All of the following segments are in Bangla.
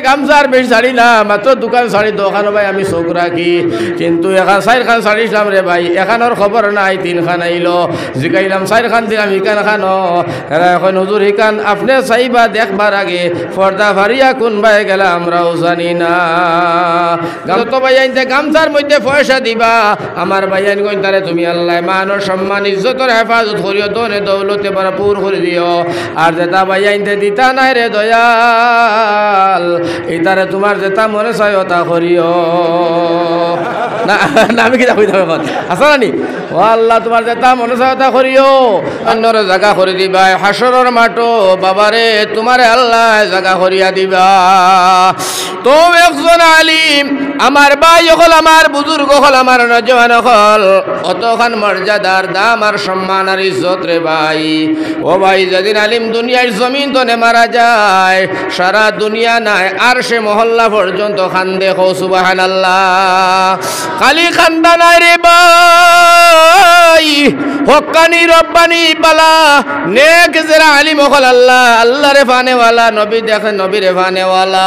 গামছার বেশি শাড়ি না, মাত্র দোকান শাড়ি দোকানো ভাই আমি চোখ রাখি, কিন্তু এখন 4 খান শাড়ি ইসলাম রে ভাই, এখানোর খবর নাই 3 খান আইলো, জিগাইলাম 4 খান দিলাম ইকান খানো, এরা এখন হুজুর ইকান আপনি চাইবা দেখবার আগে পর্দা ফারিয়া কোন ভাই গেলা আমরাও জানি না। যত ভাই আইনতে গামছার মধ্যে পয়সা দিবা, আমার ভাই আইন কইন তারে তুমি আল্লাহ মানর সম্মান ইজ্জতর হেফাজত করিও, দনে দৌলতে ভরপুর করে দিও, আর যেটা ভাই আইনতে দিতা নাই রে দয়াল, এইটারে তোমার যেটা মনে চাই তা করিও না। আমি কি কই থাকব আসা নি, ও আল্লাহ তোমার যেটা মনে চাই তা করিও, অন্যর জায়গা করে দিবা হাসরের মাঠো বাবারে, তোমারে আল্লাহ জায়গা করিয়া দিবা। তো একজন আলিম আমার ভাই হল, আমার বুজুর্গ হল, আমার নজওয়ান হল, অতখান মর্যাদার দাম আর সম্মান আর ইজ্জত রে ভাই। ও ভাই যেদিন আলিম দুনিয়ার জমিন তনে মারা যায়, সারা দুনিয়া নাই আর সে মহল্লা পর্যন্ত খান্দে, কও সুবহানাল্লাহ। খালি খান্দা নাই রে ভাই, হক্কানি রব্বানি বালা নেক যারা আলিম হল, আল্লাহ আল্লাহরে ফানেওয়ালা, নবী দেখে নবীরে ফানেওয়ালা,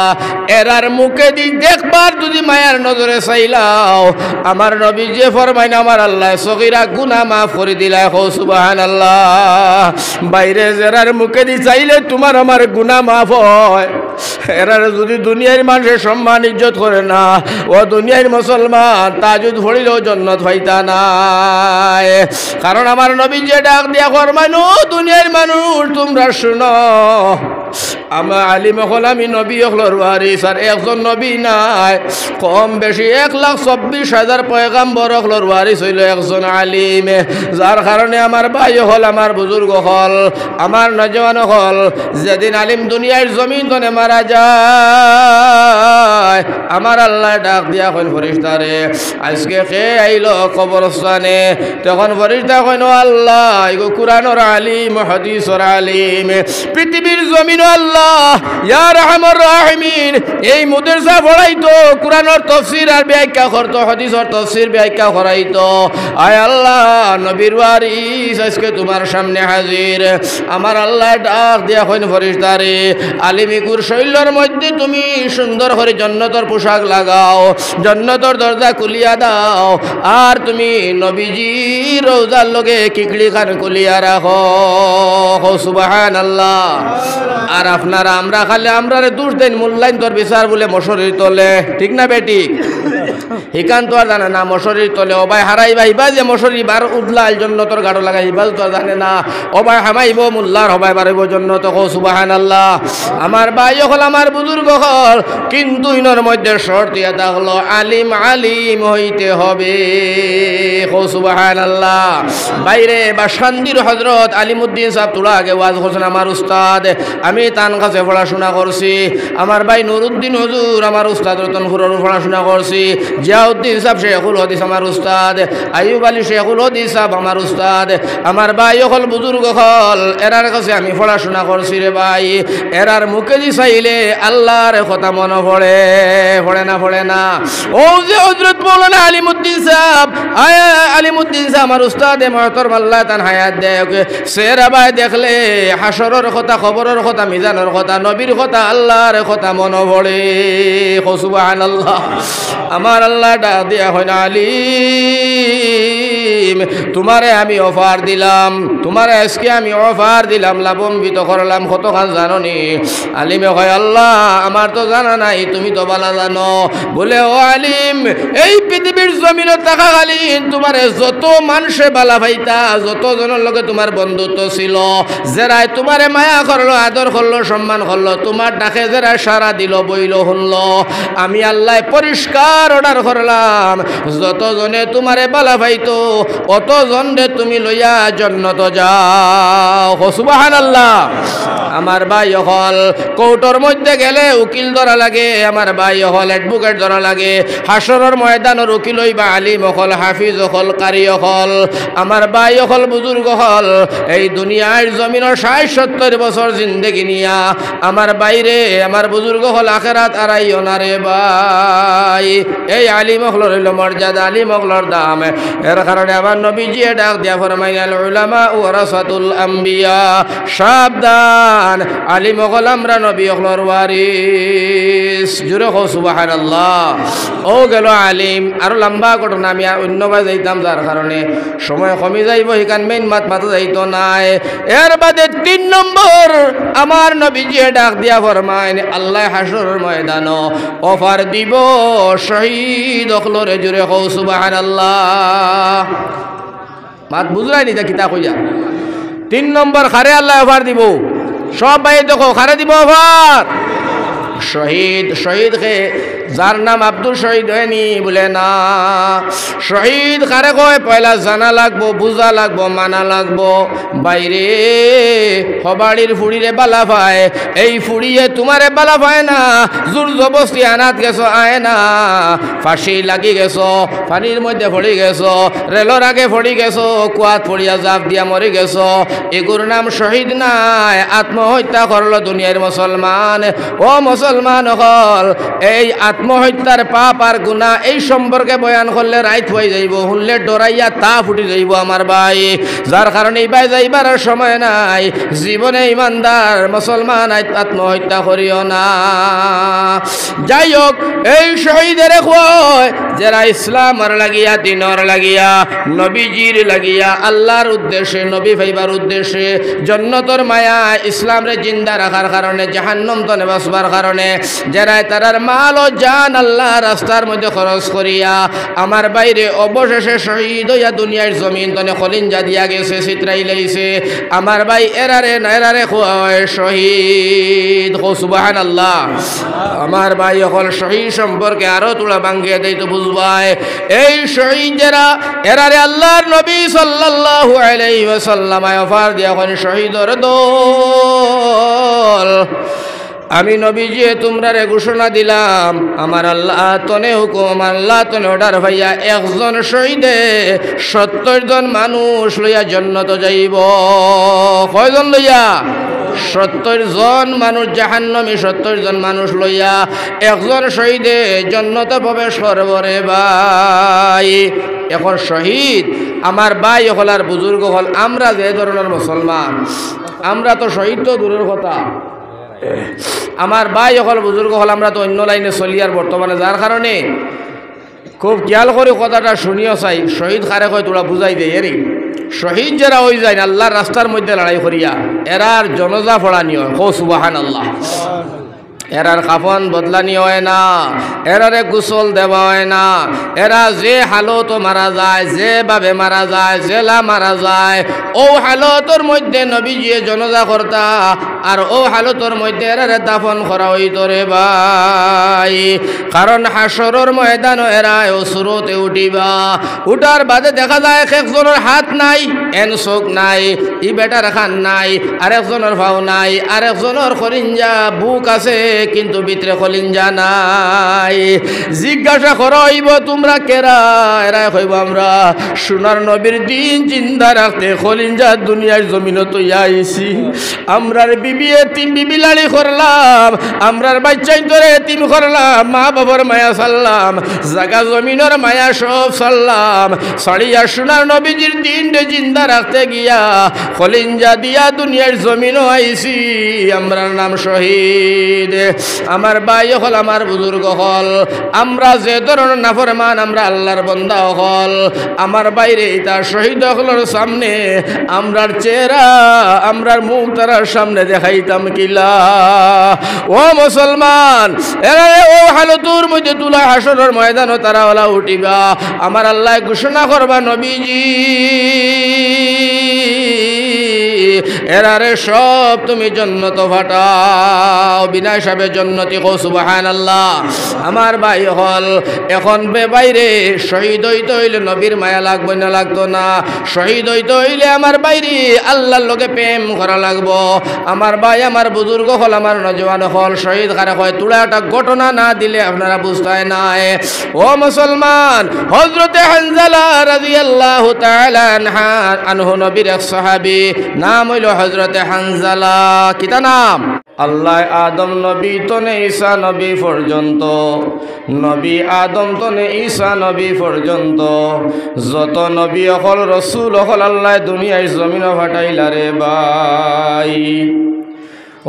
এরার মুখে দি দেখবার যদি মায়ার নজরে চাইলাও, আমার নবী যে ফরমাইন আমার আল্লাহ সগীরা গুনাহ মাফ করে দিলা, কও সুবহানাল্লাহ। বাইরে যারার মুখে দি চাইলে তোমার আমার গুনাহ মাফ হয়, এরার যদি দুনিয়ার মানুষের সম্মান ইজ্জত করে না, ও দুনিয়ার মুসলমান তাজুদ পড়িলেও জান্নাত পাইতা নাই। কারণ আমার নবী যে ডাক দিয়া ফরমাইনো, দুনিয়ার মানুষ তোমরা শুনো, আমার আলিম হল আমি নবী হলর ওয়ারিস, আর একজন নবী নাই, কম বেশি 1,24,000 পয়গাম্বর হলর ওয়ারিস হইল একজন আলিম। যার কারণে আমার ভাই হল, আমার বুজুর্গ হল, আমার নজওয়ান হল, যেদিন আলিম দুনিয়ার জমিন তনে মারা যায়, আমার আল্লাহ ডাক দিয়া কইন ফেরেশতারে আজকে কে আইলো কবরস্থানে, তখন ফেরেশতা কইন আল্লাহ এগো কুরআনের আলিম হাদিসের আলিম, পৃথিবীর জমিন আল্লাহ ইয়া রাহমার রাহিমিন, এই মাদ্রাসা পড়াইতো, কুরআনের তাফসীর আর ব্যাখ্যা করতো, হাদিসের তাফসীর ব্যাখ্যা করাইতো, আয় আল্লাহ নবীর ওয়ারিস আজকে তোমার সামনে হাজির। আমার আল্লাহ ডাক দিয়া কইন ফেরেশতারে আলিমিকুর শৈলর মধ্যে তুমি সুন্দর করে জান্নাতের পোশাক লাগাও, জান্নাতের দরজা খুলিয়া দাও, আর তুমি নবীজির রওজার লগে কিকলি খান খুলিয়া রাখো, সুবহানাল্লাহ। আর আপনারা আমরা খালি আমরারে দোষ দেন, মূল্যায়ন তোর বিচার বলে মশরির তলে, ঠিক না বেটি? হিকান তো আর জানে না মশরির তলে, ও ভাই হারাই ভাইবা যে মশরি বার উঠলাল জন্য তোর গাড়ো লাগাইবা তো জানে না, ও ভাই হামাইব মুল্লার হবাই বাড়িব জন্য তো, কও সুবহানাল্লাহ। আমার ভাই হল, আমার বুজুর্গ হল, কিন্তু ইনর মধ্যে শর্ত দিয়া থাকলো আলিম আলিম হইতে হবে, কও সুবহানাল্লাহ। বাইরে বা শান্তির হযরত আলিমউদ্দিন সাহেব তোলা আগে ওয়াজ করছেন, আমার উস্তাদ, আমি তান কাছে পড়াশোনা করছি, আমার ভাই নুরুদ্দিন হুজুর আমার উস্তাদ, রতনপুরের পড়াশোনা করছি, জিয়াউদ্দিন সাহেব শেখুল হাদিস আমার উস্তাদ, আইয়ুব আলী শেখুল হাদিস সাহেব আমার উস্তাদ, আমার ভাই হল বুজুর্গ হল, এরার কাছে আমি পড়াশোনা করছি রে ভাই। এরার মুখে দি চাইলে আল্লাহর কথা মনে পড়ে, পড়ে না পড়ে না? ও যে হযরত মাওলানা আলিমউদ্দিন সাহেব, আলিমউদ্দিন সাহেব আমার উস্তাদে মুহতারাম, আল্লাহ তার হায়াত দেয়, সেরা ভাই দেখলে হাসরের কথা, খবরের কথা, মিজানের কথা, নবীর কথা, আল্লাহর কথা মনে পড়ে, সুবহানাল্লাহ। আমার আল্লাহ ডাক দিয়া হয় না আলিম তোমারে আমি অফার দিলাম, তোমারে আজকে আমি অফার দিলাম, লাভম্বিত করলাম, কতখান জানো নি? আলিমে হয় আল্লাহ আমার তো জানা নাই, তুমি তো বালা জানো। বলে ও আলিম, এই পৃথিবীর জমিনে থাকাকালীন তোমারে যত মানুষে বালা ভাইতা, যত জনের লগে তোমার বন্ধুত্ব ছিল, যারাই তোমারে মায়া করলো, আদর করলো, সম্মান করলো, তোমার ডাকে যারা সারা দিল, বইল শুনলো, আমি আল্লাহ পরিষ্কার অর্ডার করলাম, যত জনে তোমারে বালা ভাইতো অত জনে তুমি লইয়া জান্নাত যাও, সুবহানাল্লাহ। আমার ভাই হল কোর্টের মধ্যে গেলে উকিল ধরা লাগে, আমার ভাই হল অ্যাডভোকেট ধরা লাগে, হাসরের ময়দানের উকিল হইবা আলিম হল, হাফিজ হল, কারি হল, আমার ভাই হল বুজুর্গ হল, এই দুনিয়ার জমিনের 60-70 বছর জিন্দেগি নিয়া আমার বাইরে আমার বুজুর্গ হল আখেরাত আড়াইও না রে ভাই। এই আলিম হলর হইল মর্যাদা, আলিম হলর দাম। এর কারণে আমার নবীজি ডাক দিয়া ফরমাইলেন উলামা ওয়ারাসাতুল আম্বিয়া, সাবধান আলিম হল আমরা নবী হলর ওয়ারিস। জোরে হো সুবহানাল্লাহ। ও গেল আলিম। আরো লম্বা ঘটনা আমি অন্যবার যাইতাম, যার কারণে সময় কমে যাইব, সেখান মেইন মাথা যাইতো নাই। এর বাদে 3 নম্বর আমার নবীজি ডাক দিয়া ফরমায়, আল্লাহ হাসরের ময়দান অফার দিব শহীদ অখলরে, জোরে হো সুবহানাল্লাহ। মাত বুঝলাই নি কিতা কইয়া? 3 নম্বর খারে আল্লাহ অফার দিব। সব ভাই দেখো, খারে দিব অফার শহীদ। শহীদ কে যার নাম আব্দুল শহীদ হয়নি বলে না, শহীদ কারে কয়? পয়লা জানা লাগবো, বুঝা লাগবো, মানা লাগবো। বাইরে হবাড়ির ফুড়িরে বালা পায়, এই ফুড়িয়ে তোমারে বালা পায় না। জোর জবস্তি আনাত গেছো, আয় না। ফাঁসি লাগি গেছো, পানির মধ্যে পড়ি গেছো, রেলর আগে পড়ি গেছো, কুয়াত পড়িয়া জাপ দিয়া মরি গেছো, এগুর নাম শহীদ নাই, আত্মহত্যা করলো দুনিয়ার মুসলমান। ও মুসলমান হল, এই আত্মহত্যার পাপ আর গুনাহ এই সম্পর্কে বয়ান করলে রাইত হয়ে যাইব, শুনলে ডরাইয়া তা ফুটি যাইব আমার ভাই। যার কারণে ভাই যাইবার সময় নাই। জীবনে ইমানদার মুসলমান আত্মহত্যা করিও না। যাই হোক, এই শহীদের কয় যারা ইসলামর লাগিয়া, দিনর লাগিয়া, নবীজির লাগিয়া, আল্লাহর উদ্দেশ্যে, নবী ভাইবার উদ্দেশ্যে, জন্নতর মায়া ইসলামরে জিন্দা রাখার কারণে, জাহান্নাম তনে বাঁচবার কারণে যারা তারার মাল ও জান আল্লাহ রাস্তার মধ্যে খরচ করিয়া আমার বাইরে অবশেষে শহীদ হইয়া দুনিয়ার জমিন তনে খলিঞ্জা দিয়া গেছে, চিত্রাই লাইছে, আমার ভাই এরারে নাইরারে কয় শহীদ। সুবহানাল্লাহ। আমার ভাই হল শহীদ সম্পর্কে আরো তোলা ভাঙ্গিয়ে দেই তো বুঝবাই। এই শহীদ যারা, এরারে আল্লাহর নবী সাল্লাল্লাহু আলাইহি ওয়াসাল্লাম অফার দিয়া কোন শহীদর দল। আমি নবীজি তোমরা রে ঘোষণা দিলাম, আমার আল্লাহ তনে হুকুম, আল্লাহ তনে অর্ডার ভাইয়া, একজন শহীদে 70 জন মানুষ লইয়া জান্নাত যাইব। কয়জন লইয়া? 70 জন মানুষ জাহান্নামী, 70 জন মানুষ লইয়া একজন শহীদে জান্নাতে প্রবেশ করব রে ভাই। এখন শহীদ আমার ভাই হলার বুজুর্গ হল, আমরা যে ধরনের মুসলমান, আমরা তো শহীদ তো দূরের কথা, আমার ভাই হল বুজুর্গ হল, আমরা তো অন্য লাইনে চলি আর বর্তমানে, যার কারণে খুব খেয়াল করে কথাটা শুনিও চাই। শহীদ কারে কয় তোরা বুঝাই দেয় এরি। শহীদ যারা হয়ে যায় আল্লাহর রাস্তার মধ্যে লড়াই করিয়া, এরার জনজা ফোড়ানি হয়। কো সুবহানাল্লাহ। এরার কাফন বদলানি হয় না, এরারে গোসল দেওয়া হয় না। এরা যে হালত মারা যায়, যেভাবে মারা যায়, জেলা মারা যায়, ও হালতর মধ্যে নবীজিয়ে জনজা করতা, আর ও হালতর মধ্যে এরারে দাফন করা হইত রে ভাই। কারণ হাসরের ময়দান এরা সুরতে উঠিবা, উঠার বাদে দেখা যায় একজনের হাত নাই, এন চোখ নাই, ই বেটার খান নাই, আরেকজনের ভাও নাই, আরেকজনের খরিঞ্জা বুক আছে কিন্তু ভিতরে খলিঞ্জা নাই। জিজ্ঞাসা করাইব তোমরা কেরা? এরা কইব আমরা সোনার নবীর দিন চিন্তা রাখতে খলিঞ্জা দুনিয়ার জমিনে তো আইছি। আমরার বিবি এতিম বিবি লাড়ি করলাম, আমরার বাচ্চাই তোরে এতিম করলাম, মা বাবার মায়া সারলাম, জাগা জমিনের মায়া সব সারলাম, সারিয়া সোনার নবীজির দিন জিন্দা রাখতে গিয়া খলিঞ্জা দিয়া দুনিয়ার জমিনও আইছি। আমরার নাম শহীদ। আমার ভাই হল, আমার বুজুর্গ হল, আমরা যে ধরনের নাফরমান, আমরা আল্লাহর বান্দা হল, আমার বাইরে তার শহীদ হলের সামনে আমরার চেহারা, আমরার মুখ তারার সামনে দেখাইতাম কিলা? ও মুসলমান, এরা ও হালতুর মধ্যে তুলা হাসরের ময়দানও তারা ওলা উঠিবা। আমার আল্লাহ ঘোষণা করবা নবীজি এরারে সব তুমি জন্নত ফাটাও, বিনা হিসাবে জন্নতি। কো সুবহানাল্লাহ। আমার ভাই হল, এখন বে বাইরে শহীদ হইতে হইলে নবীর মায়া লাগবে না? লাগতো না? শহীদ হইতে হইলে আমার বাইরে আল্লাহর লগে প্রেম করা লাগবো। আমার ভাই, আমার বুজুর্গ হল, আমার নজওয়ান হল, শহীদ কারে হয় তুলা একটা ঘটনা না দিলে আপনারা বুঝতে নাই। ও মুসলমান, হযরতে হানজালা রাদিয়াল্লাহু তাআলা আনহু নবীর এক সাহাবী, নাম হইল হযরতে হানজালা। কিতা নাম? আল্লাহ আদম নবী তনে ঈসা নবী পর্যন্ত, নবী আদম তনে ঈসা নবী পর্যন্ত যত নবী অকল রসুল অকল আল্লাহ দুনিয়ায় জমিন ফাটাইলা রে ভাই।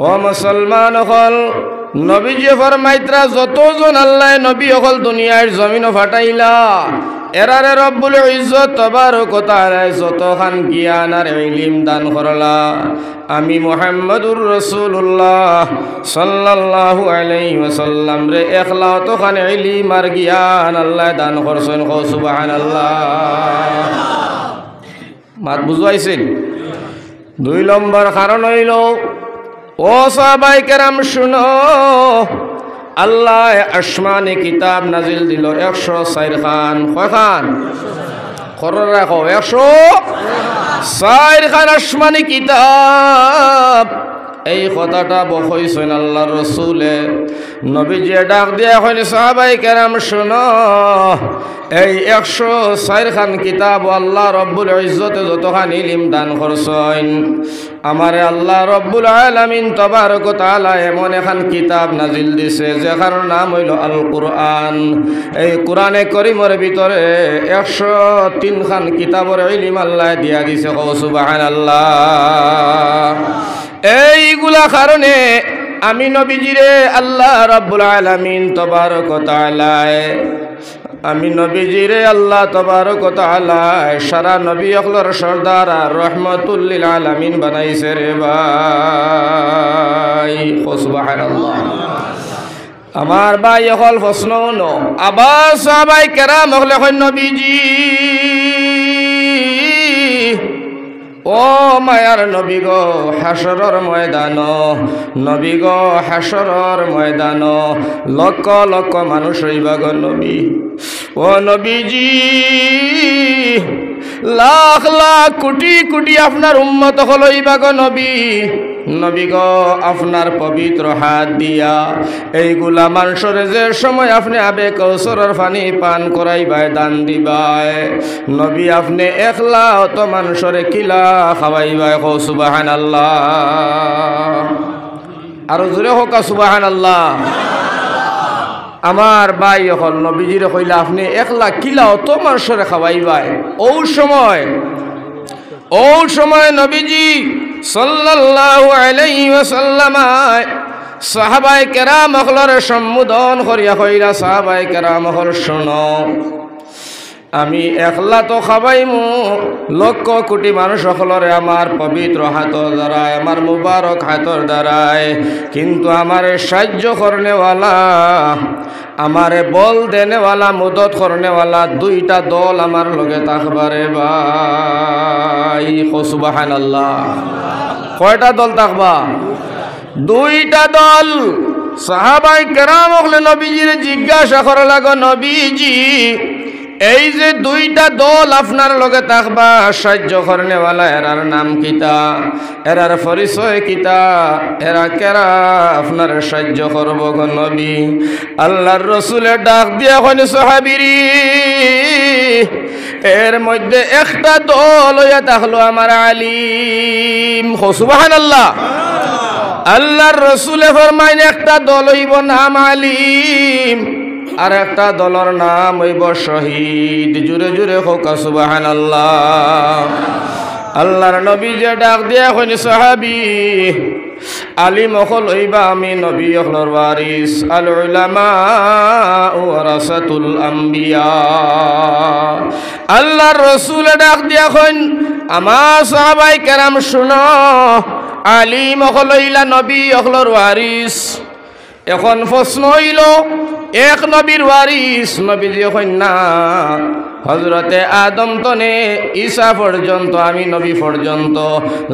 ও মুসলমান অকল, নবীজি ফরমাইত্রা যতজন আল্লাহ নবী অকল দুনিয়ার জমিন ফাটাইলা এরারে রব্বুল ইজ্জত তবারক ওয়া তাআলা যতখান জ্ঞান আর ইলম দান করলা আমি মুহাম্মদুর রাসূলুল্লাহ সাল্লাল্লাহু আলাইহি ওয়াসাল্লাম রে একলা তখান ইলম আর জ্ঞান আল্লাহ দান করছেন সুবহানাল্লাহ। মাত বুঝাইছেন? 2 নম্বর কারণ হইল ও সাহাবায়ে কেরাম শুনো, আল্লাহ আসমানে কিতাব নাজিল দিল 104 খান। কয় খান? খরর রাখো, 104 খান আসমানি কিতাব। এই কথাটা বকইছেন আল্লাহর রাসূলে। নবীজি ডাক দিয়া কইলেন সাহাবায়ে কেরাম শুনো, এই 104 খান কিতাব আল্লাহ রব্বুল ইজ্জতে যতখান ইলম দান করছেন, আমারে আল্লাহ রব্বুল আলামিন তাবারক ওয়া তাআলা এমন এখন কিতাব নাজিল দিছে যেখার নাম হইল আল কুরআন। এই কোরআনে করিমের ভিতরে 103 খান কিতাবের ইলম আল্লাহ দিয়া দিছে। সুবহানাল্লাহ। এইগুলা কারণে আমি নবীজিরে আল্লাহ রাব্বুল আলামিন তাবারক ওয়া তাআলা আমি নবীজিরে আল্লাহ তাবারক ওয়া তাআলা সারা নবী অকলর সরদার আর রহমাতুল লিল আলামিন বানাইছে রে ভাই। সুবহানাল্লাহ। আমার ভাই অকল প্রশ্ন ন আবার সাহাবায়ে কেরাম হলে কই নবীজি ও মায়ার নবী গো হাসরের ময়দান, নবী গো হাসরের ময়দান লক্ষ লক্ষ মানুষ হইবা গো নবী। ও নবীজি লাখ লাখ কোটি কোটি আপনার উম্মত হল হইবা গো নবী। নবী গো আপনার পবিত্র হাত দিয়া এইগুলা মানুষের যে সময় আপনি আবে কৌসরের পানি পান করাইবাই দান দিবাই, নবী আপনি একলা অত মানুষের কিলা খাওয়াইবাই। কও সুবহানাল্লাহ। আরো জোরে হোক সুবহানাল্লাহ। আমার ভাই হল নবীজিরে কইলা আপনি একলা কিলা অত মানুষের খাওয়াইবাই। ও সময় নবীজি সাল্লাল্লাহু আলাইহি ওয়াসাল্লাম সাহাবায়ে কেরাম হলরে সম্বোধন করিয়া কইরা সাহাবায়ে কেরাম হল শুনো, আমি একলা তো খাবাইমু লক্ষ কোটি মানুষ সকলরে আমার পবিত্র হাতর দ্বারায় আমার মুবারক হাতর দ্বারায়, কিন্তু আমারে সাহায্য করনেওয়ালা আমারে বল দেনেওয়ালা মদত করনেওয়ালা 2টা দল আমার লগে থাকবারে ভাই। সুবহানাল্লাহ। কয়টা দল থাকবা? 2টা দল। সাহাবায়ে কেরাম হলে নবীজির জিজ্ঞাসা করা লাগো নবীজি এই যে 2টা দল আপনার লগে থাকবা সাহায্য করনেওয়ালা এরার নাম কিতা, এরার পরিচয় কিতা, এরা কেরা আপনার সাহায্য করব গো নবী? আল্লাহর রাসূলের ডাক দিয়া কইনি সাহাবীরি এর মধ্যে একটা দল হইয়া থাকলো আমার আলিম। সুবহানাল্লাহ। আল্লাহর রাসূলে ফরমাইন একটা দল হইব নাম আলিম আর একটা দলের নাম হইব শহীদ। জুরে জুরে হোক সুবহানাল্লাহ। আল্লাহর নবী যে ডাক দিয়া কইনি সাহাবী আলিম হল হইবা আমি নবী হলর ওয়ারিস, আল উলামা ওয়ারাসাতুল আম্বিয়া। আল্লাহর রাসূল ডাক দিয়া কইন আমার সাহাবায়ে কেরাম শুনো, আলিম হল হইলা নবী হলর ওয়ারিস। এখন প্রশ্ন হইল এক নবীর ওয়ারিস নবীজি কইন না, হযরতে আদম তনে ঈসা পর্যন্ত আমি নবী পর্যন্ত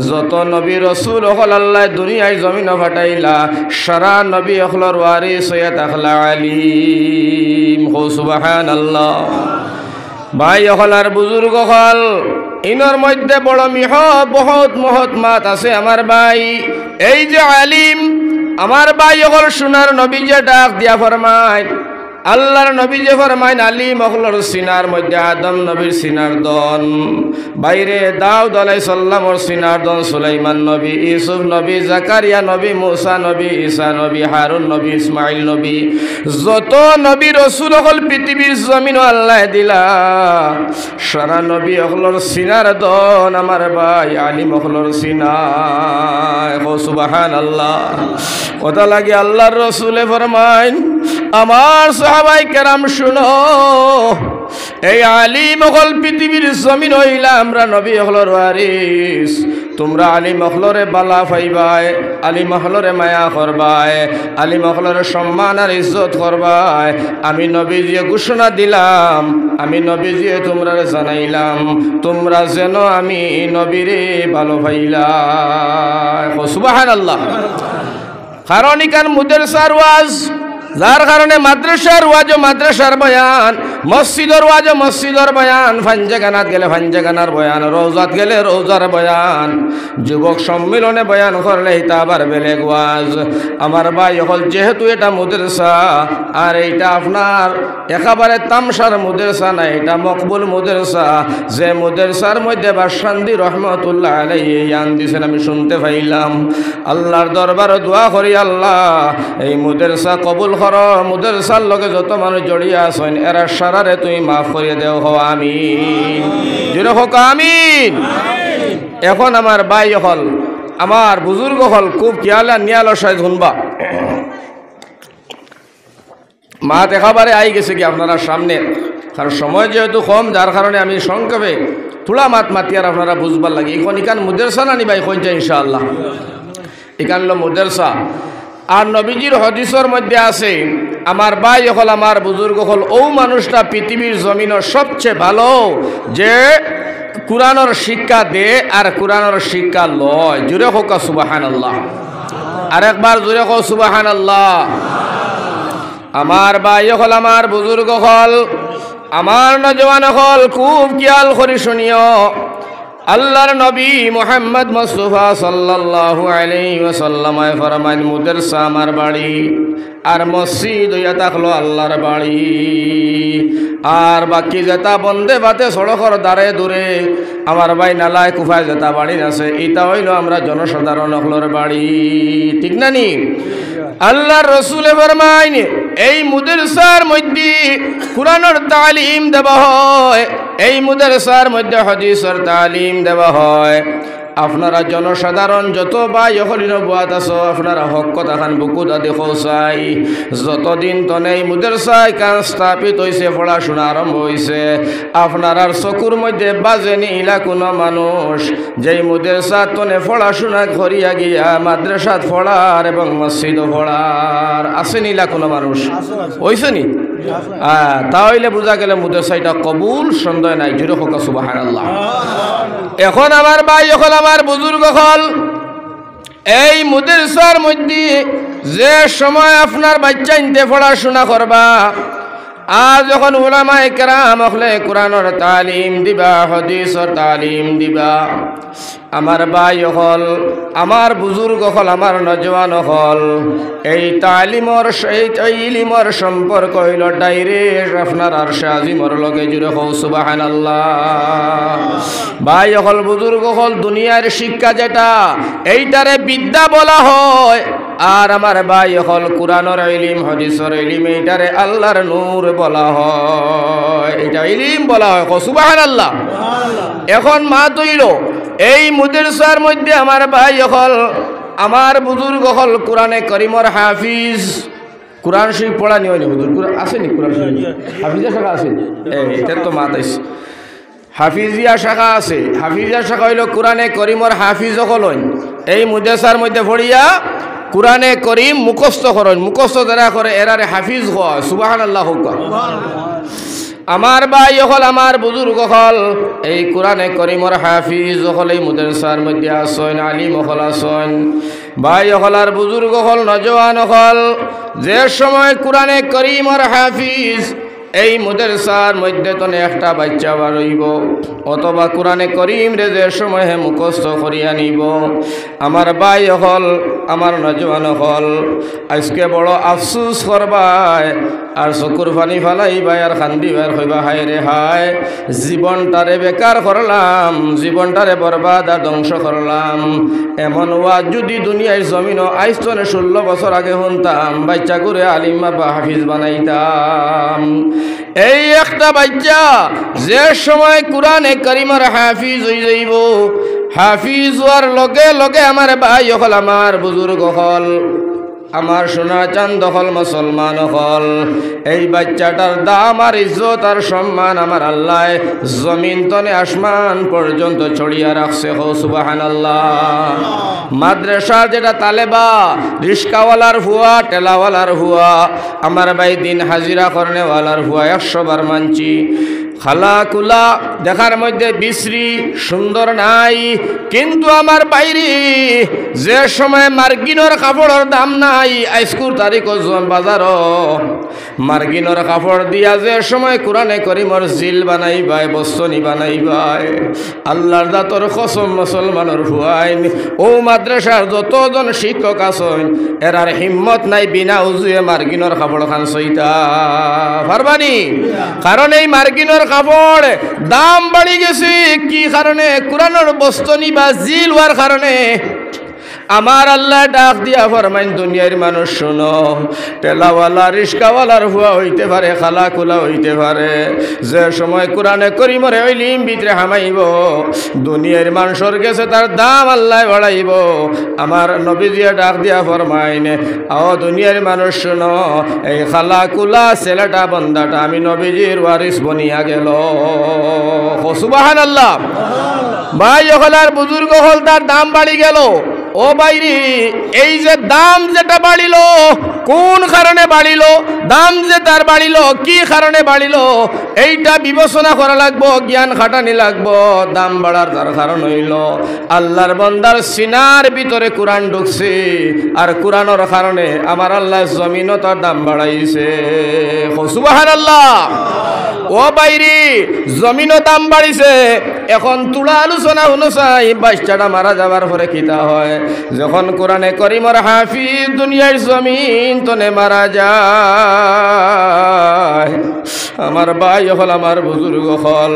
যত নবী রাসূল হল আল্লাহ দুনিয়ায় জমিন ফাটাইলা সারা নবী হলর ওয়ারিস হইয়া থাকলা আলিম। সুবহানাল্লাহ। ভাই হলার বুজুর্গ হল ইনর মধ্যে বড় বহুত মহৎ মাত আছে আমার ভাই। এই যে আলিম আমার ভাই হল সোনার নবী যে ডাক দিয়া ফরমায় আল্লাহর নবী যে ফরমাইন আলী মখলর সিনার মধ্যে আদম নবীর সিনার দন, বাইরে দাউদ আলাইহিস সালামর সিনার দন, সুলাইমান নবী, ইউসুফ নবী, জাকারিয়া নবী, মুসা নবী, ঈসা নবী, হারুন নবী, ইসমাইল নবী, যত নবী রসুল হল পৃথিবীর জমিন আল্লাহ দিলা সারা নবী হলর সিনার দন আমার ভাই আলী মখলর সিনা। সুবহানাল্লাহ। কথা লাগে আল্লাহর রসুলে ফরমাইন আমার সাহাবাই কেরাম শুনো, এই আলী মখল পৃথিবীর জমিন হইলা আমরা নবী হলর ওয়ারিস, তোমরা আলী মখলরে বালা পাইবাই, আলী মখলরে মায়া করবাই, আলী মখলরে সম্মান আর ইজ্জত করবাই। আমি নবীজিয়ে ঘোষণা দিলাম, আমি নবীজিয়ে তোমরা জানাইলাম, তোমরা যেন আমি নবীরে ভালো পাইলা। সুবহানাল্লাহ। কারণ ইকান মুদারসার ওয়াজ, যার কারণে মাদ্রাসার ওয়াজ ও মাদ্রাসার বয়ান, মসজিদের ওয়াজ ও মসজিদের বয়ান, ফাঞ্জাগানাত গেলে ফাঞ্জাগানার বয়ান, রওজাত গেলে রওজার বয়ান, যুবক সম্মিলনে বয়ান করলে এটা আবার বেলেগ ওয়াজ। আমার ভাই হল যেহেতু এটা মুদারসা, আর এইটা আপনার একেবারে তামসার মুদারসা না, এটা মকবুল মুদারসা, যে মুদারসার মধ্যে বাদশান্দি রহমতুল্লাহ আলাইহি ইয়ান দিছেন আমি শুনতে পাইলাম। আল্লাহর দরবারে দোয়া করি আল্লাহ এই মুদারসা কবুল করো, মুদারসার লগে যত মানুষ জড়িয়ে আছেন এরা সারারে তুমি মাফ করিয়ে দেও। হো আমিন, জোরে হোক আমিন। এখন আমার ভাই হল, আমার বুজুর্গ হল, খুব খেয়াল নিয়াল সাইজ শুনবা। মাত একেবারে আই গেছে কি আপনারা সামনে, কারণ সময় যেহেতু কম, যার কারণে আমি সংক্ষেপে থোড়া মাত মাতি আর আপনারা বুঝবার লাগে। এখন ইকান মুদারসা না নি ভাই কোন যায় ইনশাআল্লাহ, ইকান লো মুদারসা। আর নবীজির হদিসের মধ্যে আছে আমার ভাই হল, আমার বুজুর্গ হল, ও মানুষটা পৃথিবীর জমিনের সবচেয়ে ভালো যে কুরআনের শিক্ষা দে আর কুরআনের শিক্ষা লয়। জুড়ে হোক সুবহানাল্লাহ। আরেকবার জুড়ে হোক সুবহানাল্লাহ। আমার ভাই হল, আমার বুজুর্গ হল, আমার নজওয়ান হল, খুব খেয়াল করে শুনিও। আল্লাহর নবী মুহাম্মদ মুস্তাফা সাল্লাল্লাহু আলাইহি ওয়াসাল্লাম ফরমান মুদারসা আমার বাড়ি, আর মসজিদ হইয়া থাকলো আল্লাহর বাড়ি, আর বাকি যেটা বন্দে বাতে সড়কর দ্বারে দূরে আমার ভাই নালায় কুফায় যেটা বাড়ি আছে, এটা হইল আমরা জনসাধারণ হলর বাড়ি। ঠিক না নি? আল্লাহর রসুলে ফরমাইন এই মুদারসার মধ্যে কুরআনের তালিম দেওয়া হয়, এই মুদারসার মধ্যে হাদিসের তালিম দেওয়া হয়। আপনারা জনসাধারণ যত ভাই হলিন বুয়াত আছো, আপনারা হক কথা খান বুকুত দেখো চাই, যতদিন তনে এই মুদারসায় কান স্থাপিত হয়েছে, পড়াশোনা আরম্ভ হয়েছে, আপনার আর চকুর মধ্যে বাজেনি ইলা কোনো মানুষ যেই মুদারসা তনে পড়াশোনা করিয়া গিয়া মাদ্রাসাত পড়ার এবং মসজিদও পড়ার আসেনি ইলা কোনো মানুষ হয়েছে নি? তাহলে বোঝা গেলে মুদারসাটা কবুল, সন্দেহ নাই। জোরে হোক সুবহানাল্লাহ। এখন আমার ভাই এখন আমার বুজুর্গ হল, এই মুদারসার মধ্যে যে সময় আপনার বাচ্চা ইনতে পড়াশোনা করবা, আর যখন উলামায়ে কেরাম হলে কোরআনের তালিম দিবা, হাদিসের তালিম দিবা, আমার ভাই হল, আমার বুজুর্গ হল, আমার নজওয়ান হল, এই তালিমর এই ইলিমর সম্পর্ক হইল ডাইরেক্ট আপনার আরশে আজিমর লগে। জুড়ে হও সুবহানাল্লাহ। ভাই হল, বুজুর্গ হল, দুনিয়ার শিক্ষা যেটা এইটারে বিদ্যা বলা হয়, আর আমার ভাই হল কুরআনের ইলম, হাদিসের ইলম, এইটারে আল্লাহর নূর বলা হয়, এটা ইলম বলা হয়। সুবহানাল্লাহ। এখন মা তৈল এই মুদারসার মধ্যে আমার ভাই হল, আমার বুজুর্গ হল কোরআনে করিমর হাফিজ, কোরআন শরীফ পড়া নিও নি হুজুর, কোরআন আসেনি? কোরআন শরীফ হাফিজা শাখা আছে, এটা তো মাতাইস হাফিজিয়া শাখা আছে। হাফিজিয়া শাখা হইল কোরআনে করিমর হাফিজ হল, এই মুদারসার মধ্যে পড়িয়া কোরআনে করিম মুখস্থ করেন, মুখস্থ যারা করে এরারে হাফিজ হয়। সুবহানাল্লাহ হোক। আমার ভাই হল, আমার বুজুর্গ হল, এই কোরআনে করিমর হাফিজ হল, এই মুদারসার মধ্যে আসেন, আলিম হল আসেন। ভাই হল আর বুজুর্গ হল, নজওয়ান হল, যে সময় কোরআনে করিমর হাফিজ এই মুদারসার মধ্যে তো একটা বাচ্চা বাড়ইব, অথবা কোরআনে করিম রে যে সময় মুখস্থ করিয়া নিব, আমার ভাই হল, আমার নজওয়ান হল, আজকে বড় আফসুস করবায়, আর চকুর পানি ফালাইবাই আর খান্দিবাই আর কইবা হায় রে হায় জীবনটারে বেকার করলাম, জীবনটারে বরবাদ আর ধ্বংস করলাম। এমন ওয়াজ যদি দুনিয়ার জমিন আইস্তনে 16 বছর আগে শুনতাম, বাচ্চা করে আলিম বা হাফিজ বানাইতাম। এই একটা বাচ্চা যে সময় কোরআনে কারিমের হাফিজ হয়ে যাইব, হাফিজ হওয়ার লগে লগে আমার ভাই হল, আমার বুজুর্গ হল, আমার সোনা চাঁদ হল, মুসলমান হল, এই বাচ্চাটার দাম আর ইজ্জত আর সম্মান আমার আল্লাহ জমিন তনে আসমান পর্যন্ত ছড়িয়ে রাখছে। হো সুবহানাল্লাহ। মাদ্রাসা যেটা তালেবা, রিস্কাওয়ালার হুয়া, টেলাওয়ালার হুয়া, আমার ভাই দিন হাজিরা করনেওয়ালার হুয়া 100 বার মানছি। খালা কুলা দেখার মধ্যে বিশ্রী সুন্দর নাই, কিন্তু আমার বাইরে যে সময় মার্গিনের কাপড়ের দাম নাই, আইস্কুর তারিখ বাজার মার্গিনের কাপড় দিয়া যে সময় কোরআনে করিমর জিল বানাইবাই, বস্তনি বানাইবাই, আল্লাহর দাতর কসম মুসলমানের হুয়াইন ও মাদ্রাসার যতজন শিক্ষক আছেন এরার হিম্মত নাই বিনা উজুয়ে মার্গিনের কাপড় খান সইতা পারবানি। কারণ এই মার্গিনের কাপড় দাম বাড়ি গেছে কি কারণে? কোরআনের বস্তনি বা জিল হওয়ার কারণে। আমার আল্লাহ ডাক দিয়া ফরমাইন দুনিয়ার মানুষ শুনো, টেলাওয়ালা রিস্কাওয়ালার হুয়া হইতে পারে, খালা কুলা হইতে পারে, যে সময় কোরআনে করিমর ইলম ভিতরে হামাইব দুনিয়ার মানুষের কাছে তার দাম আল্লাহ বাড়াইব। আমার নবীজিয়া ডাক দিয়া ফরমাইন, ও দুনিয়ার মানুষ শুনো, এই খালা কুলা ছেলেটা বন্দাটা আমি নবীজির ওয়ারিস বনিয়া গেল। সুবহানাল্লাহ। ভাই হল আর বুজুর্গ হল, তার দাম বাড়ি গেল। ও বাইরি, এই যে দাম যেটা বাড়িল কোন কারণে বাড়িল, দাম যে তার বাড়িল কি কারণে বাড়িল, এইটা বিবেচনা করা লাগবো, জ্ঞান খাটানি লাগবো। দাম বাড়ার তার কারণ হইল আল্লাহর বান্দার সিনার ভিতরে কোরআন ঢুকছে, আর কোরআনের কারণে আমার আল্লাহ জমিনও তার দাম বাড়াইছে। সুবহানাল্লাহ। ও বাইরি, জমিনও দাম বাড়িছে। এখন তুলা আলোচনা হলো চাই, বাচ্চাটা মারা যাবার পরে কিতা হয়? যখন কোরআনে করিমর হাফিজ দুনিয়ার জমিন তনে মারা যায়, আমার ভাই হল, আমার বুজুর্গ হল,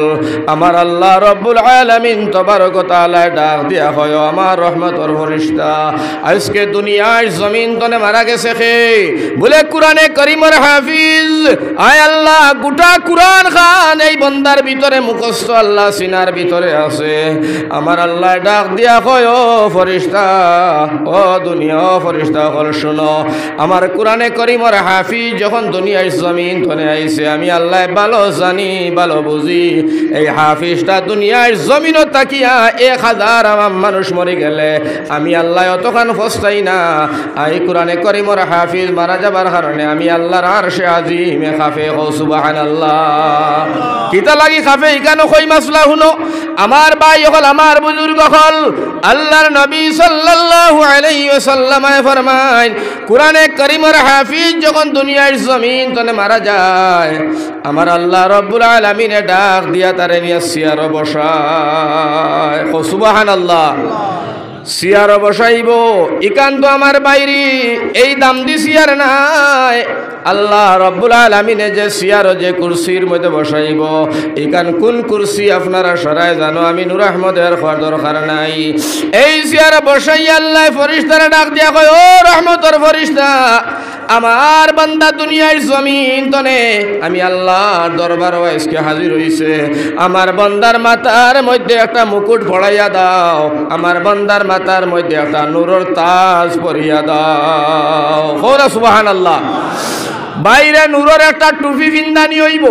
আমার আল্লাহ রব্বুল আলামিন তবারক ওয়া তাআলা ডাক দিয়া হয়, আমার রহমতের ফেরেশতা আজকে দুনিয়ার জমিন তনে মারা গেছে কে? বলে কোরআনে করিমর হাফিজ। আয় আল্লাহ, গোটা কোরআন খান এই বন্দার ভিতরে মুখস্থ আল্লাহ সিনার ভিতরে আছে। আমার আল্লাহ ডাক দিয়া কয়, ও ফেরেশতা, ও দুনিয়া, ও ফেরেশতা হল শুনো, আমার কোরআনে করিমর হাফিজ যখন দুনিয়ার জমিন তনে আইছে, আমি আল্লাহ ভালো জানি, ভালো বুঝি, এই হাফিজটা দুনিয়ার জমিনও তাকিয়া 1000 আমার মানুষ মরে গেলে আমি আল্লাহ অতখান ফস্তাই না। এই কোরআনে করিমর হাফিজ মারা যাবার কারণে আমি আল্লাহর আরশে আজিমে খাফে। ও সুবহানাল্লাহ। কিতা লাগি খাফে? ইকানো কই মাসলা শুনো। আমার ভাই হল, আমার বুজুর্গ হল, আল্লাহর নবী সাল্লাল্লাহু আলাইহি ওয়াসাল্লাম ফরমায়, কোরআনে কারীমের হাফিজ যখন দুনিয়ার জমিন তনে মারা যায়, আমার আল্লাহ রব্বুল আলামিন ডাক দিয়া তারে নিয়ে সিয়ার বসায়। সুবহানাল্লাহ। সিয়ার বসাইব। ইকান্ত আমার বাইরি এই দাম দি সিয়ার নাই, আল্লাহ রব্বুল আলামিনে যে সিয়ার যে কুরসির মধ্যে বসাইব, ইকান কোন কুরসি আপনারা সরাই জানো, আমি নূর আহমদের হওয়ার দরকার নাই। এই সিয়ার বসাই আল্লাহ ফেরেশতারা ডাক দিয়া কয়, ও রহমতের ফেরেশতা, আমার বান্দা দুনিয়ার জমিন তনে আমি আল্লাহর দরবার আজকে হাজির হইছে, আমার বান্দার মাথার মধ্যে একটা মুকুট পড়াইয়া দাও, আমার বান্দার মাথার মধ্যে একটা নূরের তাজ পরিয়া দাও। হোরা সুবহানাল্লাহ। বাইরে নূরের একটা টুপি ফিন্দানি হইব।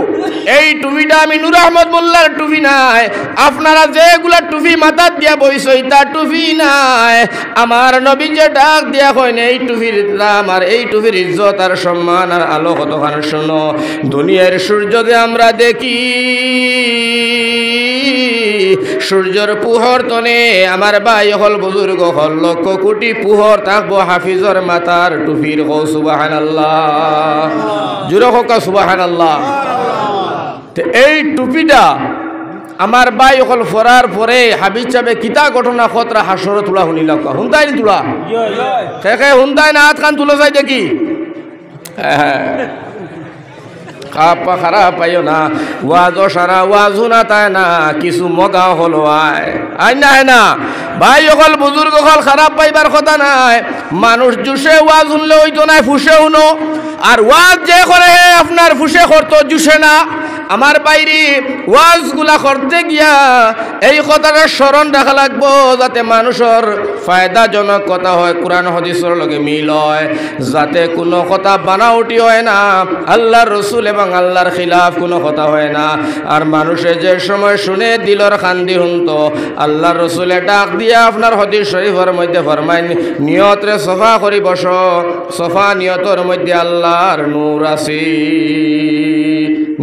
এই টুপিটা আমি নূর আহমদ মোল্লার টুপি নাই, আপনারা যেগুলা টুপি মাথার দিয়া বইছো তা টুপি নাই। আমার নবী যে ডাক দিয়া হয় না, এই টুপির দাম আর এই টুপির ইজ্জত আর সম্মান আর আলো কতখান শোনো। দুনিয়ার সূর্য যে আমরা দেখি, সূর্যের পুহর তনে আমার ভাই হল, বুজুর্গ হল, লক্ষ কোটি পুহর থাকবো হাফিজর মাতার টুপির। গো সুবহানাল্লাহ। জুড়ে হোক সুবহানাল্লাহ। এই টুপিটা আমার ভাই হল ফরার পরে হাবিজ সাহেবে কিতা ঘটনা খতরা হাসরে তুলা শুনিল। হুনতাই নি তুলা? কে হুনতাই না? হাত খান তুলে যাই দেখি। খারাপ পাইও না, ওয়াজও সারা ওয়াজও না তাই না, কিছু মগা হলো আয় না ভাই অকল বুজুর্গ হল খারাপ পাইবার কথা নাই। মানুষ জুসে ওয়াজ শুনলে হইতো না, ফুসে শুনো। আর ওয়াজ যে করে আপনার ফুসে করতো, জুসে না। আমার বাইরে ওয়াজগুলা করতে গিয়া এই কথাটা স্মরণ রাখা লাগবো, যাতে মানুষের ফায়দাজনক কথা হয়, কোরআন হাদিসের লগে মিল হয়, যাতে কোনো কথা বানাউটি হয় না, আল্লাহর রসুল এবং আল্লাহর খিলাফ কোনো কথা হয় না। আর মানুষে যে সময় শুনে দিলর খান্দি হুনতো, আল্লাহর রসুলে ডাক দিয়া আপনার হাদিস শরীফের মধ্যে ফরমাইন, নিয়তরে সফা করি বস, সফা নিয়তর মধ্যে আল্লাহর নূর আছে।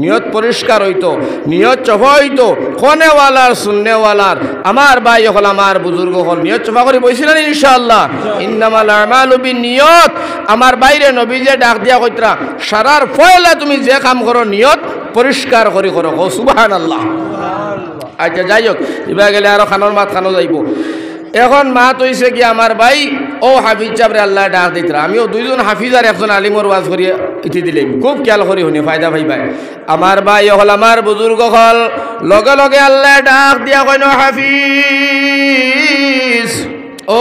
নিয়ত পরিষ্কার হইতো, নিয়ত চফা হইতো, কনেওয়ালার সুন্নেওয়ালার। আমার ভাই হল, আমার বুজুর্গ হল, নিয়ত চফা করে বইছিলেন ইনশাআল্লাহ। ইন্নামাল আমালু বিন্নিয়াত। আমার বাইরে নবী যে ডাক দিয়া কইতরা, সারার পয়লা তুমি যে কাম করো নিয়ত পরিষ্কার করে করো। সুবহানাল্লাহ। আচ্ছা যাই হোক, এবার গেলে আরো খানোর মাত খানো যাইব। এখন মাত হইছে কি আমার ভাই ও হাফিজ চাবরে আল্লাহ ডাক দিতরা। আমিও দুইজন হাফিজ আর একজন আলিমর ওয়াজ করিয়ে ইতি দিলাম, খুব খেয়াল করি শুনি ফায়দা ভাই ভাই। আমার ভাই হল, আমার বুজুর্গ হল, লগে লগে আল্লাহ ডাক দিয়া কইন, হাফিজ।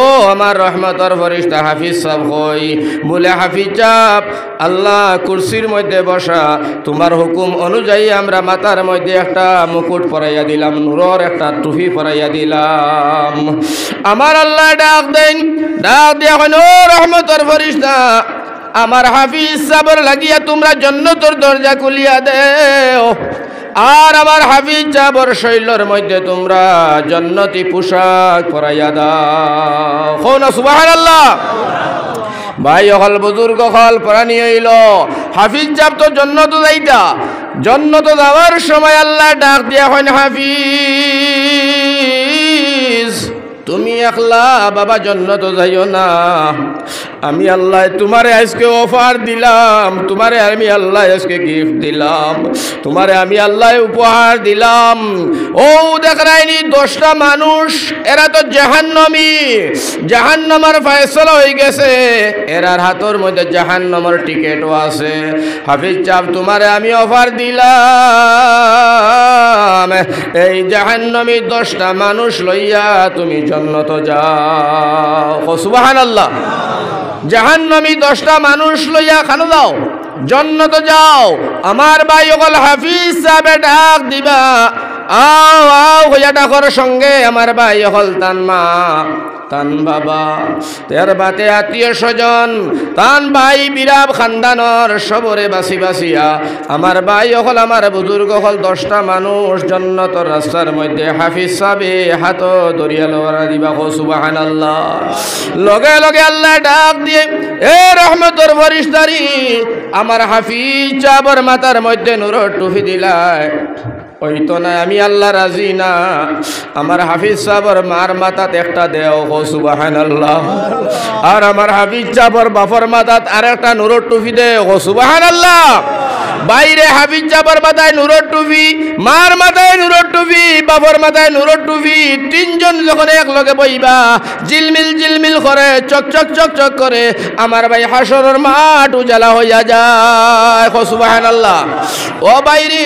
ও আমার রহমতর ফরিস্তা হাফিজ সাহেব কই, বলে হাফিজ সাহেব আল্লাহ কুরসির মধ্যে বসা, তোমার হুকুম অনুযায়ী আমরা মাথার মধ্যে একটা মুকুট পরাইয়া দিলাম, নূরের একটা টুপি পরাইয়া দিলাম। আমার আল্লাহ ডাক দেন, ডাক দিয়া কইন, ও রহমতর ফরিস্তা, আমার হাফিজ সাহেবের লাগিয়া তোমরা জান্নাতের দরজা খুলিয়া দেও, আর আমার হাফিজ সাহেবের শৈলর মধ্যে তোমরা জান্নাতি পোশাক পরাইয়া দাও। কওনা সুবহানাল্লাহ। ভাই হল, বুজুর্গ হল, প্রাণী হইল, হাফিজ সাহেব তো জান্নাত যাইতা, জান্নাত যাওয়ার সময় আল্লাহ ডাক দিয়া কইন, হাফিজ তুমি একলা বাবা জান্নাত যাইও না, আমি আল্লাহ তোমারে আজকে অফার দিলাম, তোমারে আমি আল্লাহ আজকে গিফট দিলাম, তোমারে আমি আল্লাহ উপহার দিলাম। ও দেখরাইনি 10টা মানুষ, এরা তো জাহান্নামী, জাহান্নামের ফয়সালা হয়ে গেছে, এরার হাতের মধ্যে জাহান্নামের টিকেটও আছে। হাফিজ সাহেব তোমারে আমি অফার দিলাম, এই জাহান্নামী 10টা মানুষ লইয়া তুমি জান্নাত যাও। সুবহানাল্লাহ। জাহান্নামী 10টা মানুষ লইয়া খানো যাও, জান্নাত যাও। আমার ভাই ওগল হাফিজ সাহেব ডাক দিবা, আও আও হইয়া ডাকর সঙ্গে আমার ভাই হল তান মা, তান বাবা, তের বাতে আত্মীয় স্বজন, তান ভাই বিরাব খানদানর সবরে বাসি বাসিয়া আমার ভাই হল, আমার বুজুর্গ হল 10টা মানুষ জান্নাতের রাস্তার মধ্যে হাফিজ সাহেবে হাত দরিয়া লওয়া দিবা। সুবহানাল্লাহ। লগে লগে আল্লাহ ডাক দিয়ে, এ রহমতের ফরিস্তারি, আমার হাফিজ সাহেবের মাথার মধ্যে নূরের টুপি দিলায়, ওই তো না আমি আল্লাহ রাজি না, আমার হাফিজ সাহেবের মার মাথাত একটা দেও। সুবহানাল্লাহ। আর আমার হাফিজ সাহেবের বাপর মাথাত আর একটা নূরের টুপি দেও। সুবহানাল্লাহ। বাইরে হাফিজ সাহেবের মাথায় নূরের টুপি, মার মাথায় নূরের টুপি, বাপর মাথায় নূরের টুপি, তিনজন যখন এক লগে বইবা জিলমিল জিলমিল করে, চকচক চকচক করে, আমার ভাই হাসরের মাঠ উজালা হইয়া যায়। সুবহানাল্লাহ। ও বাইরে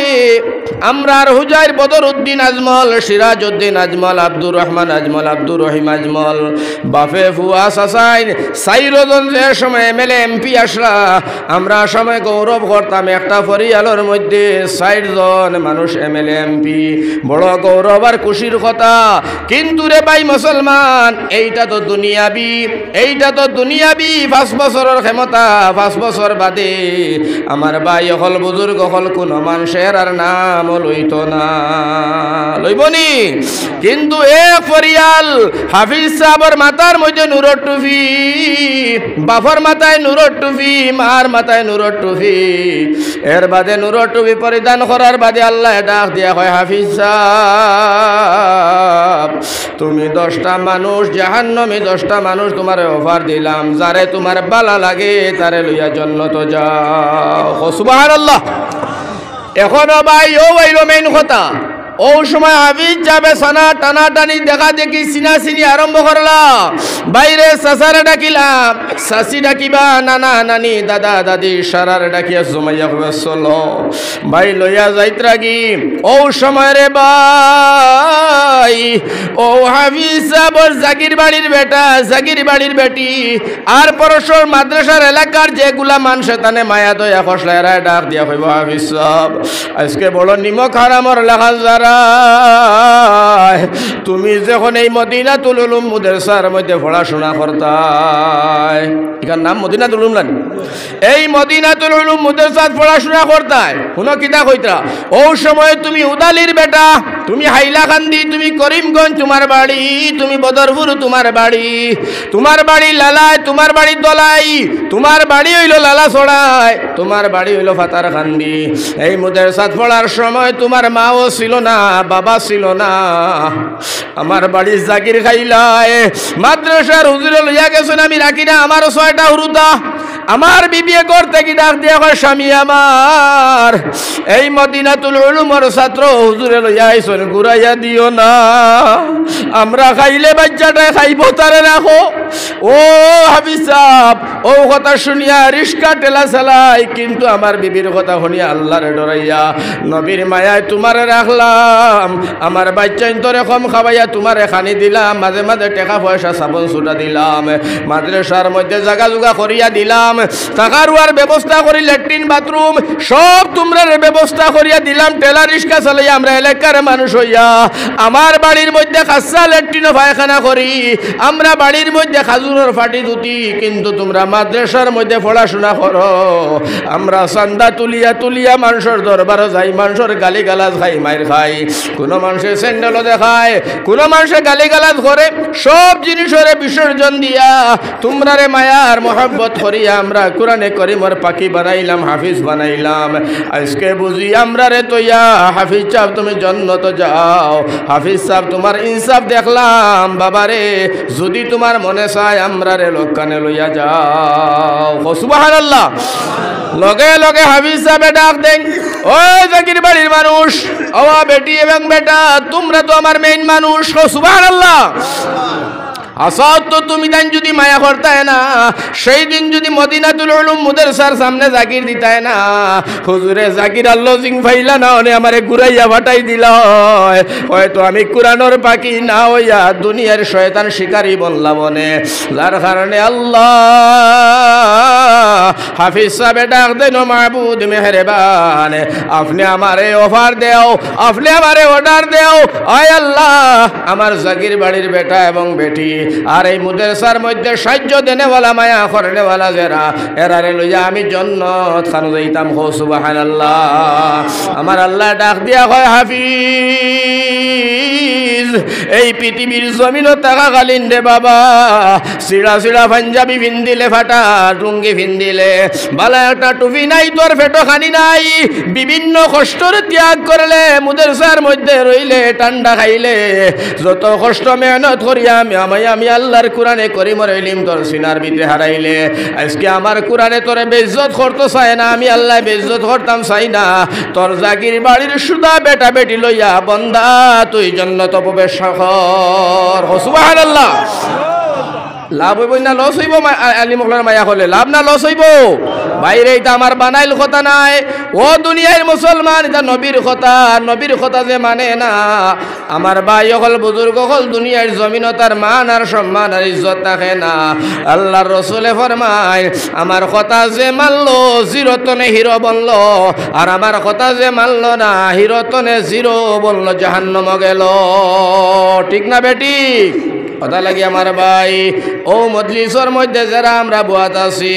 আমরা হুজাইর বদরউদ্দিন আজমল, সিরাজউদ্দিন আজমল, আব্দুর রহমান আজমল, আব্দুর রহিম আজমল, বাফে ফুয়া সাসাইন সাইরজন যে সময় এমএলএ এমপি আসলা, আমরা সময় গৌরব করতাম একটা পরিয়ালের মধ্যে 60 জন মানুষ এমএলএ এমপি, বড় গৌরব আর খুশির কথা। কিন্তু রে ভাই মুসলমান, এইটা তো দুনিয়াবি, এইটা তো দুনিয়াবি। 5 বছরের ক্ষমতা, 5 বছর বাদে আমার ভাই হল, বুজুর্গ হল, কোন মানুষের আর নাম লইতো না, লইবনি। কিন্তু এক পরিয়াল হাফিজ সাহেবের মাথার মধ্যে নূরের টুপি, বাপর মাথায় নূরের টুপি, মার মাথায় নূরের টুপি, এর বাদে নূরের টুপি পরিধান করার বাদে আল্লাহ ডাক দিয়া হয়, হাফিজ সাহেব তুমি 10টা মানুষ জাহান্নামী, 10টা মানুষ তোমার অফার দিলাম, যারে তোমার বালা লাগে তারে লইয়া জান্নাত যাও। সুবহানাল্লাহ। এখনো ভাই ও বাইলো মেইন কথা, ও ও সময় হাফিজ যাবে সানা টানা টানি দেখা দেখি চিনা চিনি আরম্ভ করলা বাইরে চাচারে ডাকিলাম চাচি ডাকিবা নানা নানি দাদা দাদি সারারে ডাকিয়া জমাইয়া হবে চলো ভাই লইয়া যাইত্রা কি ও সময় রে ভাই ও হাফিজ সাহেবর জাগির বাড়ির বেটা জাগির বাড়ির বেটি আর পরশর মাদ্রাসার এলাকার যেগুলা মানুষ তানে মায়া দয়া খসলায় ডাক দিয়া কইব হাফিজ সাহেব আজকে বড় নিমক হারামর লেখা যারা তুমি যখন এই মদিনাতুল উলুম মাদ্রাসার মধ্যে পড়াশোনা করতাই এখান নাম মদিনাতুল উলুম জানি এই মদিনাতুল উলুম মাদ্রাসাত পড়াশোনা করতাই শুনো কিতা কইতা ও সময় তুমি উদালির বেটা তুমি হাইলাকান্দি তুমি করিমগঞ্জ তোমার বাড়ি তুমি বদরপুর তোমার বাড়ি লালায় তোমার বাড়ি দলাই তোমার বাড়ি হইল লালা ছড়ায় তোমার বাড়ি হইল ফাতারকান্দি এই মাদ্রাসাত পড়ার সময় তোমার মাও ছিল না বাবা ছিল না আমার বাড়ি জাগির খাইলায় মাদ্রাসার হুজুরে লইয়া গেছেন আমি রাখি না আমারও 6টা হুরুতা আমার বিবিয়ে করতে কি ডাক দিয়া কয় স্বামী আমার এই মদিনাতুল উলুমের ছাত্র হুজুরে লইয়া আইছেন ঘুরাইয়া দিও না আমরা খাইলে বাচ্চাটাই খাইব তারে রাখো ও হাফিজ সাহেব ও কথা শুনিয়া রিস্কা টেলা চালাই কিন্তু আমার বিবির কথা শুনিয়া আল্লাহরে ডরাইয়া নবীর মায়ায় তোমারে রাখলাম আমার বাচ্চা ইন্তরে কম খাওয়াইয়া তোমারে খানি দিলাম মাঝে মাঝে টাকা পয়সা সাবন সুটা দিলাম মাদ্রাসার মধ্যে জাগা জুগা করিয়া দিলাম টাকা রুয়ার ব্যবস্থা করি ল্যাট্রিন বাথরুম সব তোমরা ব্যবস্থা করিয়া দিলাম টেলা রিস্কা চালাইয়া আমরা এলাকার মানুষ হইয়া আমার বাড়ির মধ্যে খাসা ল্যাট্রিন পায়খানা করি আমরা বাড়ির মধ্যে খাজুরের ফাটি দুটি কিন্তু তোমরা মাদ্রাসার মধ্যে পড়াশোনা করো আমরা চান্দা তুলিয়া তুলিয়া মানুষের দরবারও যাই মানুষের গালি গালাজ খাই মায়ের খাই কোনো মানুষের স্যান্ডেলও দেখায় কোনো মানুষে গালি গালাজ করে সব জিনিসের বিসর্জন দিয়া তোমরা রে মায়ার মহব্বত করিয়া আমরা কোরআনে করিমর পাখি বানাইলাম হাফিজ বানাইলাম আজকে বুঝি আমরা রে তৈয়া হাফিজ সাহেব তুমি জন্নত যাও হাফিজ সাহেব তোমার ইনসাফ দেখলাম বাবারে যদি তোমার মনে চায় আমরা রে লোকখানে লইয়া যাও সুবহানাল্লাহ লগে লগে হাফিজ সাহেব ডাক দেন ওই জাকির বাড়ির মানুষ ও বেটি এবং বেটা তোমরা তো আমার মেইন মানুষ সুবহানাল্লাহ আসাদ তো তুমি দেন যদি মায়া করতায় না সেই দিন যদি মদিনাতুল উলুম মাদ্রাসার সামনে জাকির দিতায় না হুজুরে জাকির আল্লাহ সিং ফাইলা না ওনে আমারে ঘুরাইয়া ফাটাই দিল হয়তো আমি কুরআনের পাখি না হইয়া দুনিয়ার শয়তান শিকারী বললাম মনে যার কারণে আল্লাহ হাফিজ সাহেব ডাক দেন মাহবুব মেহেরবান আপনি আমারে অফার দেও আপনি আমারে অর্ডার দেও আয় আল্লাহ আমার জাকির বাড়ির বেটা এবং বেটি আর এই মাদ্রাসার মধ্যে সাহায্য দেনেওয়ালা মায়া করনেওয়ালা যারা এরারে লইয়া আমি জান্নাত খানো যাইতাম সুবহানাল্লাহ আমার আল্লাহ ডাক দিয়া কয় হাফিজ এই পৃথিবীর জমিনও থাকাকালীন রে বাবা সিড়া সিড়া পাঞ্জাবি ভিন্দিলে ফাটা লুঙ্গি ভিন্দিলে বালা একটা টুপি নাই তোর ফেটো খানি নাই বিভিন্ন কষ্টর ত্যাগ করলে মাদ্রাসার মধ্যে রইলে ঠান্ডা খাইলে যত কষ্ট মেহনত করিয়া আমি আল্লাহর কোরআনে করিমর ইলম তোর সিনার ভিতরে হারাইলে আজকে আমার কোরআনে তোরে বেইজ্জত করতে চায় না আমি আল্লাহ বেইজ্জত করতাম চাই না তোর জাকির বাড়ির সুদা বেটা বেটি লইয়া বন্দা তুই জান্নাত প্রবেশ কর সুবহানাল্লাহ লাভ হইব না লস হইব আলিমুল্লাহর মায়া হলে লাভ না লস হইব বাইরে এটা আমার বানাইল কথা নাই ও দুনিয়ার মুসলমান এটা নবীর কথা যে মানে না আমার ভাই হল বুজুর্গ হল দুনিয়ার জমিন তার মান আর সম্মান আর ইজ্জত থাকে না আল্লাহর রাসূলে ফরমায় আমার কথা যে মানলো জিরতনে হিরো বললো আর আমার কথা যে মানলো না হিরতনে জিরো বললো জাহান্নামে গেল ঠিক না বেটি কথা লাগি আমার ভাই ও মজলিসের মধ্যে যারা আমরা বুয়াত আছি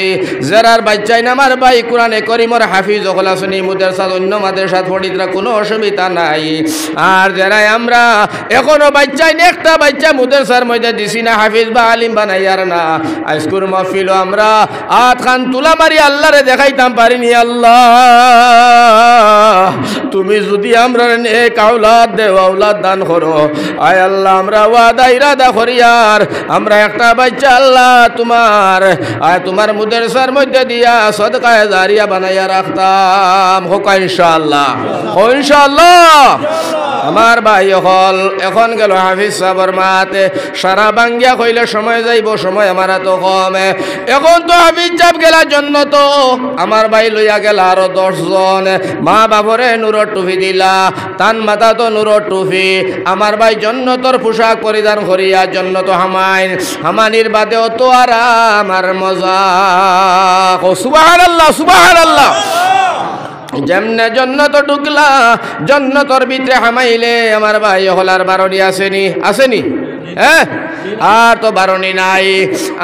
যারার বাচ্চাই না আমার ভাই কোরআনে করিমর হাফিজ হল আসনি মাদ্রাসা অন্য মাদ্রাসাত পড়িতরা কোনো অসুবিধা নাই আর যারা আমরা এখনো বাচ্চাই একটা বাচ্চা মাদ্রাসার মধ্যে দিছি না হাফিজ বা আলিম বানাইয়ার না আজকুর মাহফিল আমরা আত খান তুলা মারি আল্লাহরে দেখাইতাম পারিনি আল্লাহ তুমি যদি আমরা নেক আওলাদ দেও আওলাদ দান করো আয় আল্লাহ আমরা ওয়াদা ইরাদা করি আর আমরা একটা বাচ্চা আল্লাহ তোমার মাদ্রাসার মধ্যে দিয়া সদকায়ে জারিয়া বানাইয়া রাখতাম হোক ইনশাআল্লাহ আমার ভাই হল এখন গেল হাফিজ সাবর মাতে সারা বাঙ্গিয়া কইলে সময় যাইব, সময় আমার তো কমে। এখন তো হাফিজ সাহেব গেলার জন্য তো আমার ভাই লইয়া গেল আরো 10 জন। মা বাবরে নুরর টুপি দিলা, তান মাথা তো নুরর টুপি। আমার ভাই জন্নতর পোশাক পরিধান করিয়া জন্নত হামাইন, হামানির বাদেও তো আরাম আর মজা। সুবহানাল্লাহ সুবহানাল্লাহ। যেমনে জন্নত ঢুকলা, জন্নতর ভিতরে হামাইলে আমার ভাই হলার বারণী আসেনি, আসেনি? হ্যাঁ, আর তো বারণী নাই।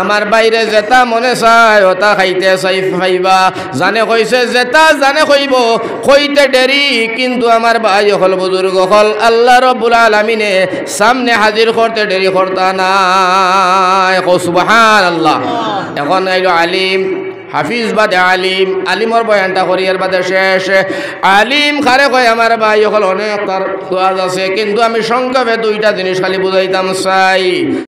আমার বাইরে যেটা মনে চায় ওটা খাইতে চাই খাইবা, জানে কইছে যেটা জানে কইব, কইতে দেরি কিন্তু আমার ভাই হল বুজুর্গ হল আল্লাহ রব্বুল আলামিনে সামনে হাজির করতে দেরি করতা নাই। সুবহানাল্লাহ। এখন আইলো আলিম, হাফিজ বাদে আলিম, আলিমর বয়ানটা করিয়ার বাদে শেষ। আলিম খারে কয় আমার ভাই হল অনেক তার দোয়াজ আছে, কিন্তু আমি সংক্ষেপে 2টা জিনিস খালি বুঝাইতাম চাই।